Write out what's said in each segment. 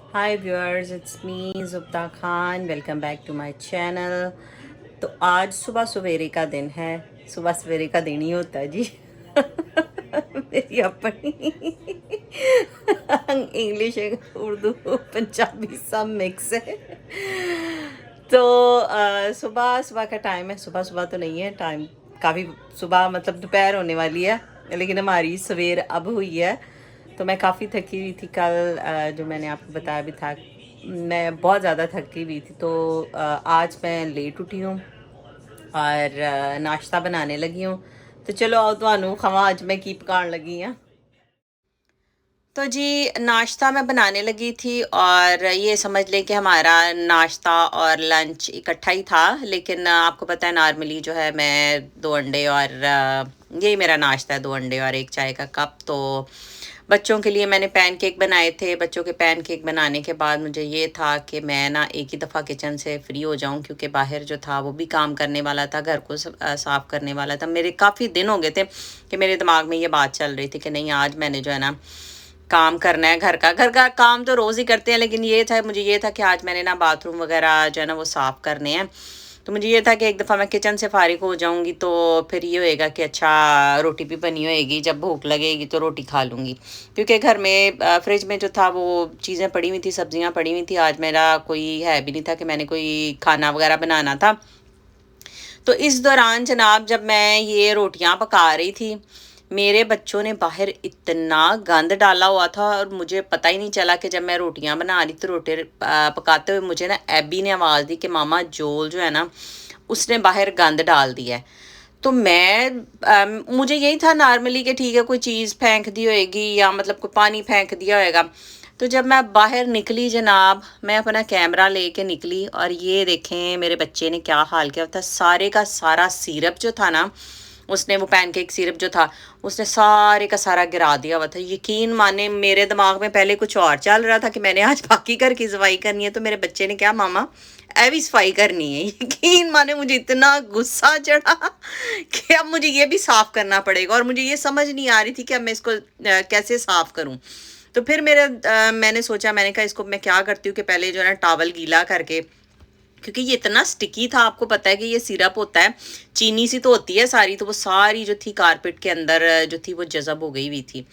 Hi viewers, it's me Zubta Khan. Welcome back to my channel. तो आज सुबह सवेरे का दिन है। सुबह सवेरे का दिन ही होता है जी। मेरी अपनी इंग्लिश उर्दू पंजाबी सब मिक्स है। तो सुबह सुबह का टाइम है। सुबह सुबह तो नहीं है, टाइम काफ़ी सुबह मतलब दोपहर होने वाली है, लेकिन हमारी सवेर अब हुई है। तो मैं काफ़ी थकी हुई थी कल, जो मैंने आपको बताया भी था। मैं बहुत ज़्यादा थकी हुई थी, तो आज मैं लेट उठी हूँ और नाश्ता बनाने लगी हूँ। तो चलो आओ ਤੁਹਾਨੂੰ खवा अज मैं की पकाने लगी हाँ। तो जी नाश्ता मैं बनाने लगी थी, और ये समझ लें कि हमारा नाश्ता और लंच इकट्ठा ही था। लेकिन आपको पता है नॉर्मली जो है मैं 2 अंडे और यही मेरा नाश्ता है, 2 अंडे और एक चाय का कप। तो बच्चों के लिए मैंने पैनकेक बनाए थे। बच्चों के पैनकेक बनाने के बाद मुझे ये था कि मैं ना एक ही दफ़ा किचन से फ्री हो जाऊं, क्योंकि बाहर जो था वो भी काम करने वाला था, घर को साफ़ करने वाला था। मेरे काफ़ी दिन हो गए थे कि मेरे दिमाग में ये बात चल रही थी कि नहीं, आज मैंने जो है ना काम करना है। घर का काम तो रोज़ ही करते हैं, लेकिन मुझे ये था कि आज मैंने ना बाथरूम वगैरह जो है ना वो साफ़ करने हैं। तो मुझे ये था कि एक दफ़ा मैं किचन से फारिग हो जाऊंगी, तो फिर ये होएगा कि अच्छा रोटी भी बनी होएगी, जब भूख लगेगी तो रोटी खा लूँगी। क्योंकि घर में फ्रिज में जो था वो चीज़ें पड़ी हुई थी, सब्जियां पड़ी हुई थी। आज मेरा कोई है भी नहीं था कि मैंने कोई खाना वगैरह बनाना था। तो इस दौरान जनाब, जब मैं ये रोटियां पका रही थी, मेरे बच्चों ने बाहर इतना गंद डाला हुआ था, और मुझे पता ही नहीं चला कि जब मैं रोटियां बना रही तो रोटी पकाते हुए मुझे ना एबी ने आवाज़ दी कि मामा जोल जो है ना उसने बाहर गंद डाल दिया है। तो मुझे यही था नॉर्मली कि ठीक है, कोई चीज़ फेंक दी होएगी या मतलब कोई पानी फेंक दिया होएगा। तो जब मैं बाहर निकली जनाब, मैं अपना कैमरा लेके निकली, और ये देखें मेरे बच्चे ने क्या हाल किया था। सारे का सारा सिरप जो था ना, उसने वो पैनकेक सिरप जो था उसने सारे का सारा गिरा दिया हुआ था। यकीन माने मेरे दिमाग में पहले कुछ और चल रहा था कि मैंने आज बाकी घर की सफाई करनी है, तो मेरे बच्चे ने क्या मामा ए भी सफाई करनी है। यकीन माने मुझे इतना गुस्सा चढ़ा कि अब मुझे ये भी साफ करना पड़ेगा, और मुझे ये समझ नहीं आ रही थी कि अब मैं इसको कैसे साफ करूं। तो फिर मैंने सोचा, मैंने कहा इसको मैं क्या करती हूँ कि पहले जो है ना टॉवल गीला करके, क्योंकि ये इतना स्टिकी था, आपको पता है कि ये सिरप होता है, चीनी सी तो होती है सारी, तो वो सारी जो थी कारपेट के अंदर जो थी वो जज़ब हो गई हुई थी।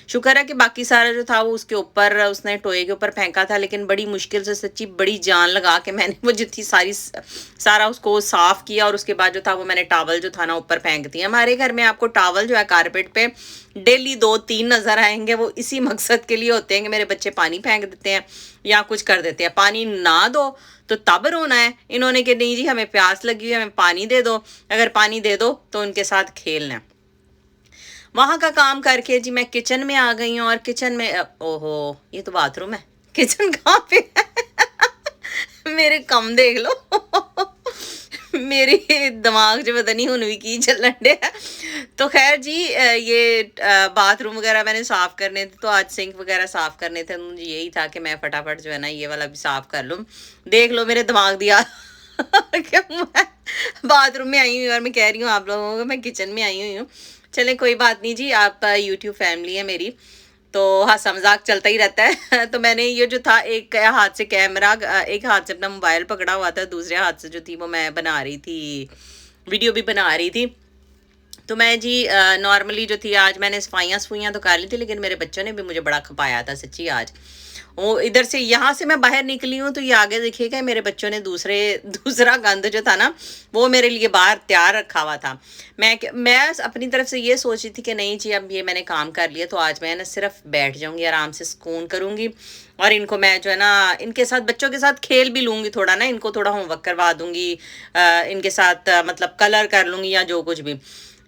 शुक्र है कि बाकी सारा जो था वो उसके ऊपर, उसने टोए के ऊपर फेंका था, लेकिन बड़ी मुश्किल से, सच्ची बड़ी जान लगा के मैंने वो जो थी सारा उसको साफ किया, और उसके बाद जो था वो मैंने टावल जो था ना ऊपर फेंक दिया। हमारे घर में आपको टावल जो है कारपेट पे डेली 2-3 नजर आएंगे। वो इसी मकसद के लिए होते हैं कि मेरे बच्चे पानी फेंक देते हैं या कुछ कर देते हैं। पानी ना दो तो तब रोना है इन्होंने कि नहीं जी हमें प्यास लगी हुई है, हमें पानी दे दो। अगर पानी दे दो तो उनके साथ खेलना है। वहां का काम करके जी मैं किचन में आ गई हूँ, और किचन में ओहो, ये तो बाथरूम है, किचन कहाँ पे है? मेरे कम देख लो। मेरी दिमाग च पता नहीं हुन भी की चलन डे है। तो खैर जी, ये बाथरूम वगैरह मैंने साफ करने थे, तो आज सिंक वगैरह साफ करने थे। मुझे यही था कि मैं फटाफट जो है ना ये वाला भी साफ कर लूँ। देख लो मेरे दिमाग दिया कि मैं बाथरूम में आई हुई, और मैं कह रही हूँ आप लोगों को मैं किचन में आई हुई हूँ। चले कोई बात नहीं जी, आप यूट्यूब फैमिली है मेरी, तो हंसा मजाक चलता ही रहता है। तो मैंने ये जो था, एक हाथ से कैमरा, एक हाथ से अपना मोबाइल पकड़ा हुआ था, दूसरे हाथ से जो थी वो मैं बना रही थी, वीडियो भी बना रही थी। तो मैं जी नॉर्मली जो थी आज मैंने सफाइयाँ सफाइयाँ तो कर ली थी, लेकिन मेरे बच्चों ने भी मुझे बड़ा खपाया था सच्ची आज। वो इधर से यहाँ से मैं बाहर निकली हूँ, तो ये आगे देखिएगा मेरे बच्चों ने दूसरा गंद जो था ना वो मेरे लिए बाहर तैयार रखा हुआ था। मैं अपनी तरफ से ये सोच रही थी कि नहीं जी, अब ये मैंने काम कर लिया, तो आज मैं ना सिर्फ बैठ जाऊंगी, आराम से सुकून करूंगी, और इनको मैं जो है ना इनके साथ, बच्चों के साथ खेल भी लूंगी थोड़ा ना, इनको थोड़ा होमवर्क करवा दूंगी, इनके साथ मतलब कलर कर लूंगी या जो कुछ भी।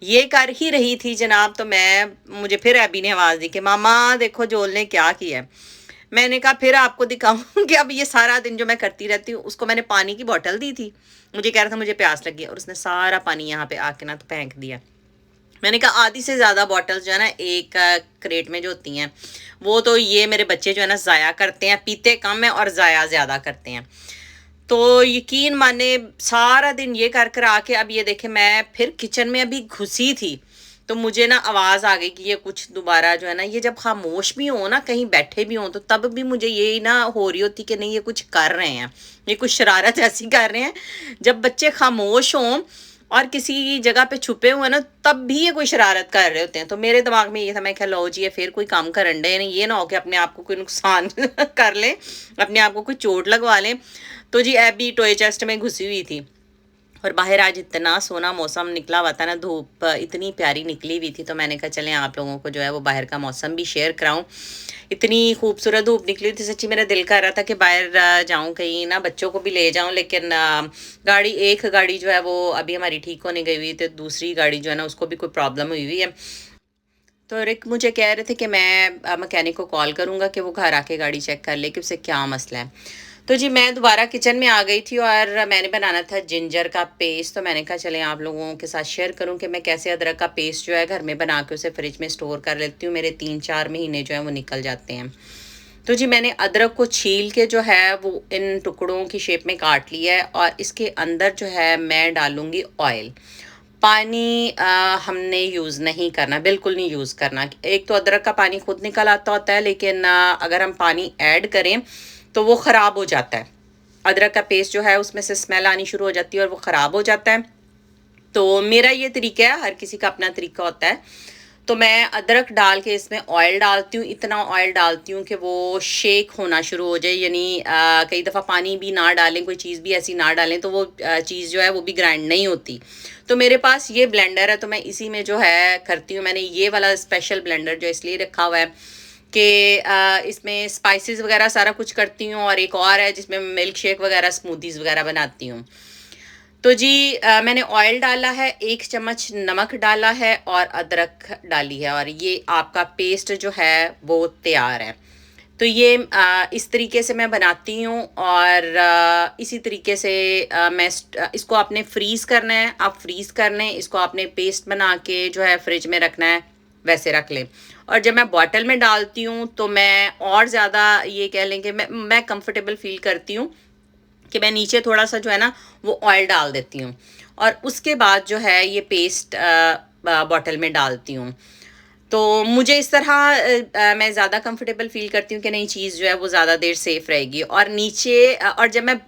ये कर ही रही थी जनाब, तो मुझे फिर अभी ने आवाज़ दी कि मामा देखो जोल ने क्या किया है। मैंने कहा फिर आपको दिखाऊं कि अब ये सारा दिन जो मैं करती रहती हूँ। उसको मैंने पानी की बोतल दी थी, मुझे कह रहा था मुझे प्यास लगी, और उसने सारा पानी यहाँ पे आके ना तो फेंक दिया। मैंने कहा आधी से ज़्यादा बॉटल्स जो है ना एक क्रेट में जो होती हैं, वो तो ये मेरे बच्चे जो है ना ज़ाया करते हैं, पीते कम है और ज़ाया ज़्यादा करते हैं। तो यकीन माने सारा दिन ये कर कर आके अब ये देखे मैं फिर किचन में अभी घुसी थी, तो मुझे ना आवाज़ आ गई कि ये कुछ दोबारा जो है ना, ये जब खामोश भी हो ना, कहीं बैठे भी हों, तो तब भी मुझे यही ना हो रही होती कि नहीं ये कुछ कर रहे हैं, ये कुछ शरारत ऐसी कर रहे हैं। जब बच्चे खामोश हों और किसी जगह पे छुपे हुए ना, तब भी ये कोई शरारत कर रहे होते हैं। तो मेरे दिमाग में ये था, मैं क्या लो जी ये फिर कोई काम करन डे, नहीं ये ना हो कि अपने आप को कोई नुकसान कर लें, अपने आप को कोई चोट लगवा लें। तो जी एबी टॉय चेस्ट में घुसी हुई थी और बाहर आज इतना सोना मौसम निकला हुआ था ना, धूप इतनी प्यारी निकली हुई थी। तो मैंने कहा चलें आप लोगों को जो है वो बाहर का मौसम भी शेयर कराऊं। इतनी खूबसूरत धूप निकली हुई थी, सच्ची मेरा दिल कर रहा था कि बाहर जाऊं, कहीं ना बच्चों को भी ले जाऊं, लेकिन एक गाड़ी जो है वो अभी हमारी ठीक होने गई हुई, तो दूसरी गाड़ी जो है ना उसको भी कोई प्रॉब्लम हुई हुई है। तो रिक मुझे कह रहे थे कि मैं मैकेनिक को कॉल करूँगा कि वो घर आके गाड़ी चेक कर ले कि उससे क्या मसला है। तो जी मैं दोबारा किचन में आ गई थी और मैंने बनाना था जिंजर का पेस्ट। तो मैंने कहा चलें आप लोगों के साथ शेयर करूं कि मैं कैसे अदरक का पेस्ट जो है घर में बना के उसे फ्रिज में स्टोर कर लेती हूँ। मेरे 3-4 महीने जो है वो निकल जाते हैं। तो जी मैंने अदरक को छील के जो है वो इन टुकड़ों की शेप में काट लिया है और इसके अंदर जो है मैं डालूँगी ऑयल। पानी हमने यूज़ नहीं करना, बिल्कुल नहीं यूज़ करना। एक तो अदरक का पानी खुद निकल आता होता है, लेकिन अगर हम पानी ऐड करें तो वो ख़राब हो जाता है। अदरक का पेस्ट जो है उसमें से स्मेल आनी शुरू हो जाती है और वो ख़राब हो जाता है। तो मेरा ये तरीका है, हर किसी का अपना तरीका होता है। तो मैं अदरक डाल के इसमें ऑयल डालती हूँ, इतना ऑयल डालती हूँ कि वो शेक होना शुरू हो जाए, यानी कई दफ़ा पानी भी ना डालें, कोई चीज़ भी ऐसी ना डालें तो वो चीज़ जो है वो भी ग्राइंड नहीं होती। तो मेरे पास ये ब्लेंडर है तो मैं इसी में जो है करती हूँ। मैंने ये वाला स्पेशल ब्लेंडर जो इसलिए रखा हुआ है कि इसमें स्पाइसेस वगैरह सारा कुछ करती हूँ, और एक और है जिसमें मिल्क शेक वगैरह स्मूदीज़ वगैरह बनाती हूँ। तो जी मैंने ऑयल डाला है, 1 चम्मच नमक डाला है और अदरक डाली है, और ये आपका पेस्ट जो है वो तैयार है। तो ये इस तरीके से मैं बनाती हूँ, और इसी तरीके से इसको आपने फ्रीज़ करना है, आप फ्रीज़ कर लें इसको, आपने पेस्ट बना के जो है फ्रिज में रखना है वैसे रख लें। और जब मैं बॉटल में डालती हूँ तो मैं और ज़्यादा ये कह लें कि मैं कंफर्टेबल फील करती हूँ कि मैं नीचे थोड़ा सा जो है ना वो ऑयल डाल देती हूँ, और उसके बाद जो है ये पेस्ट बॉटल में डालती हूँ। तो मुझे इस तरह मैं ज़्यादा कंफर्टेबल फ़ील करती हूँ कि नहीं चीज़ जो है वो ज़्यादा देर सेफ़ रहेगी। और नीचे और जब मैं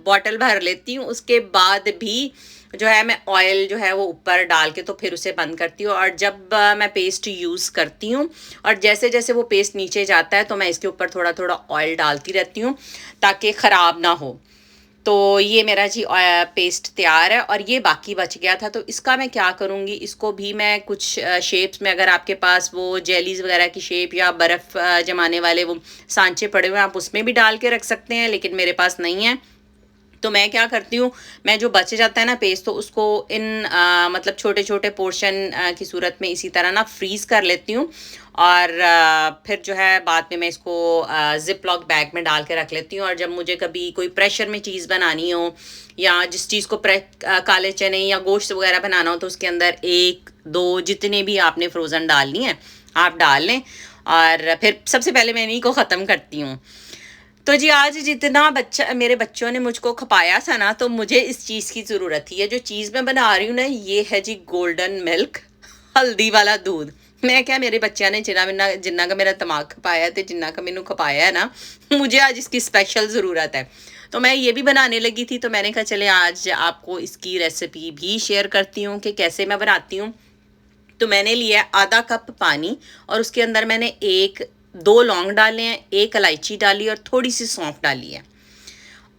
बॉटल भर लेती हूँ उसके बाद भी जो है मैं ऑयल जो है वो ऊपर डाल के तो फिर उसे बंद करती हूँ। और जब मैं पेस्ट यूज़ करती हूँ और जैसे जैसे वो पेस्ट नीचे जाता है तो मैं इसके ऊपर थोड़ा थोड़ा ऑयल डालती रहती हूँ ताकि ख़राब ना हो। तो ये मेरा जी पेस्ट तैयार है, और ये बाकी बच गया था तो इसका मैं क्या करूँगी, इसको भी मैं कुछ शेप्स में, अगर आपके पास वो जेलीज़ वगैरह की शेप या बर्फ़ जमाने वाले वो सांचे पड़े हुए हैं आप उसमें भी डाल के रख सकते हैं, लेकिन मेरे पास नहीं है। तो मैं क्या करती हूँ, मैं जो बच जाता है ना पेस्ट तो उसको इन मतलब छोटे छोटे पोर्शन की सूरत में इसी तरह ना फ्रीज़ कर लेती हूँ, और फिर जो है बाद में मैं इसको जिप लॉक बैग में डाल के रख लेती हूँ। और जब मुझे कभी कोई प्रेशर में चीज़ बनानी हो, या जिस चीज़ को काले चने या गोश्त वगैरह बनाना हो, तो उसके अंदर 1-2 जितने भी आपने फ्रोज़न डालनी है आप डाल लें, और फिर सबसे पहले मैं इन्हीं को ख़त्म करती हूँ। तो जी आज जितना मेरे बच्चों ने मुझको खपाया था ना, तो मुझे इस चीज़ की ज़रूरत थी। ये जो चीज़ मैं बना रही हूँ ना, ये है जी गोल्डन मिल्क, हल्दी वाला दूध। मैं क्या, मेरे बच्चों ने जिन्ना का मेरा दिमाग खपाया तो जिन्ना का मैनू खपाया है ना, मुझे आज इसकी स्पेशल ज़रूरत है। तो मैं ये भी बनाने लगी थी, तो मैंने कहा चले आज आपको इसकी रेसिपी भी शेयर करती हूँ कि कैसे मैं बनाती हूँ। तो मैंने लिया है आधा कप पानी, और उसके अंदर मैंने 1-2 लौंग डाले हैं, 1 इलायची डाली और थोड़ी सी सौंफ डाली है।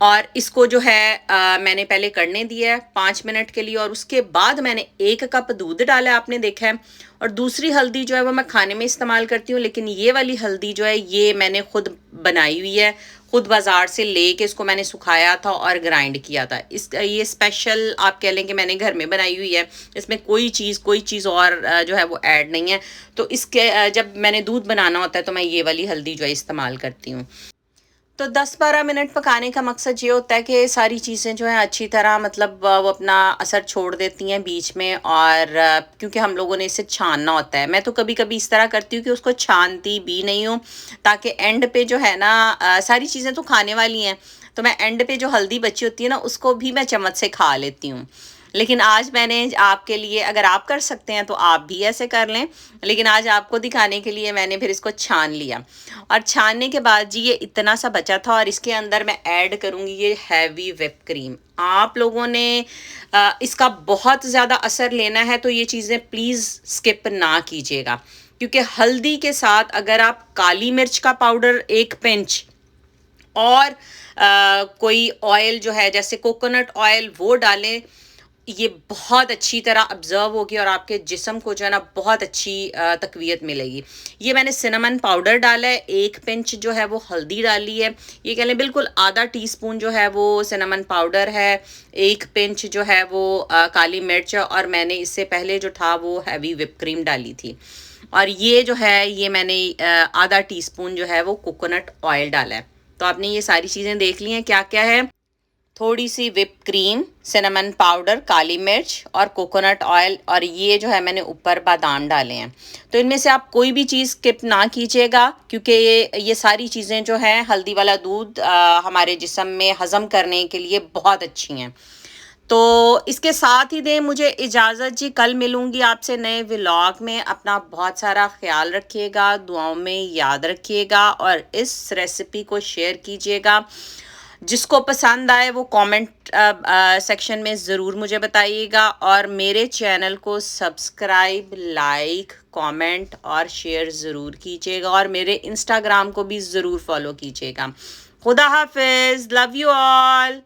और इसको जो है मैंने पहले करने दिया है 5 मिनट के लिए, और उसके बाद मैंने 1 कप दूध डाला है, आपने देखा है। और दूसरी हल्दी जो है वो मैं खाने में इस्तेमाल करती हूँ, लेकिन ये वाली हल्दी जो है ये मैंने खुद बनाई हुई है, खुद बाज़ार से ले के इसको मैंने सुखाया था और ग्राइंड किया था। ये स्पेशल आप कह लें कि मैंने घर में बनाई हुई है, इसमें कोई चीज़ और जो है वो ऐड नहीं है। तो इसके जब मैंने दूध बनाना होता है तो मैं ये वाली हल्दी जो है इस्तेमाल करती हूँ। तो 10-12 मिनट पकाने का मकसद ये होता है कि सारी चीज़ें जो हैं अच्छी तरह मतलब वो अपना असर छोड़ देती हैं बीच में, और क्योंकि हम लोगों ने इसे छानना होता है। मैं तो कभी कभी इस तरह करती हूँ कि उसको छानती भी नहीं हूँ, ताकि एंड पे जो है ना सारी चीज़ें तो खाने वाली हैं, तो मैं एंड पे जो हल्दी बची होती है ना उसको भी मैं चम्मच से खा लेती हूँ। लेकिन आज मैंने आपके लिए, अगर आप कर सकते हैं तो आप भी ऐसे कर लें, लेकिन आज आपको दिखाने के लिए मैंने फिर इसको छान लिया। और छानने के बाद जी ये इतना सा बचा था और इसके अंदर मैं ऐड करूँगी ये हैवी व्हिप क्रीम। आप लोगों ने इसका बहुत ज़्यादा असर लेना है तो ये चीज़ें प्लीज़ स्किप ना कीजिएगा, क्योंकि हल्दी के साथ अगर आप काली मिर्च का पाउडर 1 पिंच और कोई ऑयल जो है जैसे कोकोनट ऑयल वो डालें, ये बहुत अच्छी तरह ऑब्जर्व होगी और आपके जिस्म को जो है ना बहुत अच्छी तकवीयत मिलेगी। ये मैंने सिनेमन पाउडर डाला है, 1 पिंच जो है वो हल्दी डाली है, ये कह लें बिल्कुल आधा टीस्पून जो है वो सिनेमन पाउडर है, 1 पिंच जो है वो काली मिर्च, और मैंने इससे पहले जो था वो हैवी व्हिप क्रीम डाली थी। और ये जो है ये मैंने आधा टीस्पून जो है वो कोकोनट ऑयल डाला है। तो आपने ये सारी चीज़ें देख ली हैं क्या क्या है। थोड़ी सी व्हिप क्रीम, सिनेमन पाउडर, काली मिर्च और कोकोनट ऑयल, और ये जो है मैंने ऊपर बादाम डाले हैं। तो इनमें से आप कोई भी चीज़ स्किप ना कीजिएगा, क्योंकि ये सारी चीज़ें जो हैं हल्दी वाला दूध हमारे जिस्म में हज़म करने के लिए बहुत अच्छी हैं। तो इसके साथ ही दें मुझे इजाज़त जी, कल मिलूँगी आपसे नए व्लॉग में। अपना बहुत सारा ख्याल रखिएगा, दुआओं में याद रखिएगा और इस रेसिपी को शेयर कीजिएगा। जिसको पसंद आए वो कमेंट सेक्शन में ज़रूर मुझे बताइएगा, और मेरे चैनल को सब्सक्राइब, लाइक, कमेंट और शेयर ज़रूर कीजिएगा, और मेरे इंस्टाग्राम को भी ज़रूर फॉलो कीजिएगा। खुदा हाफिज़, लव यू ऑल।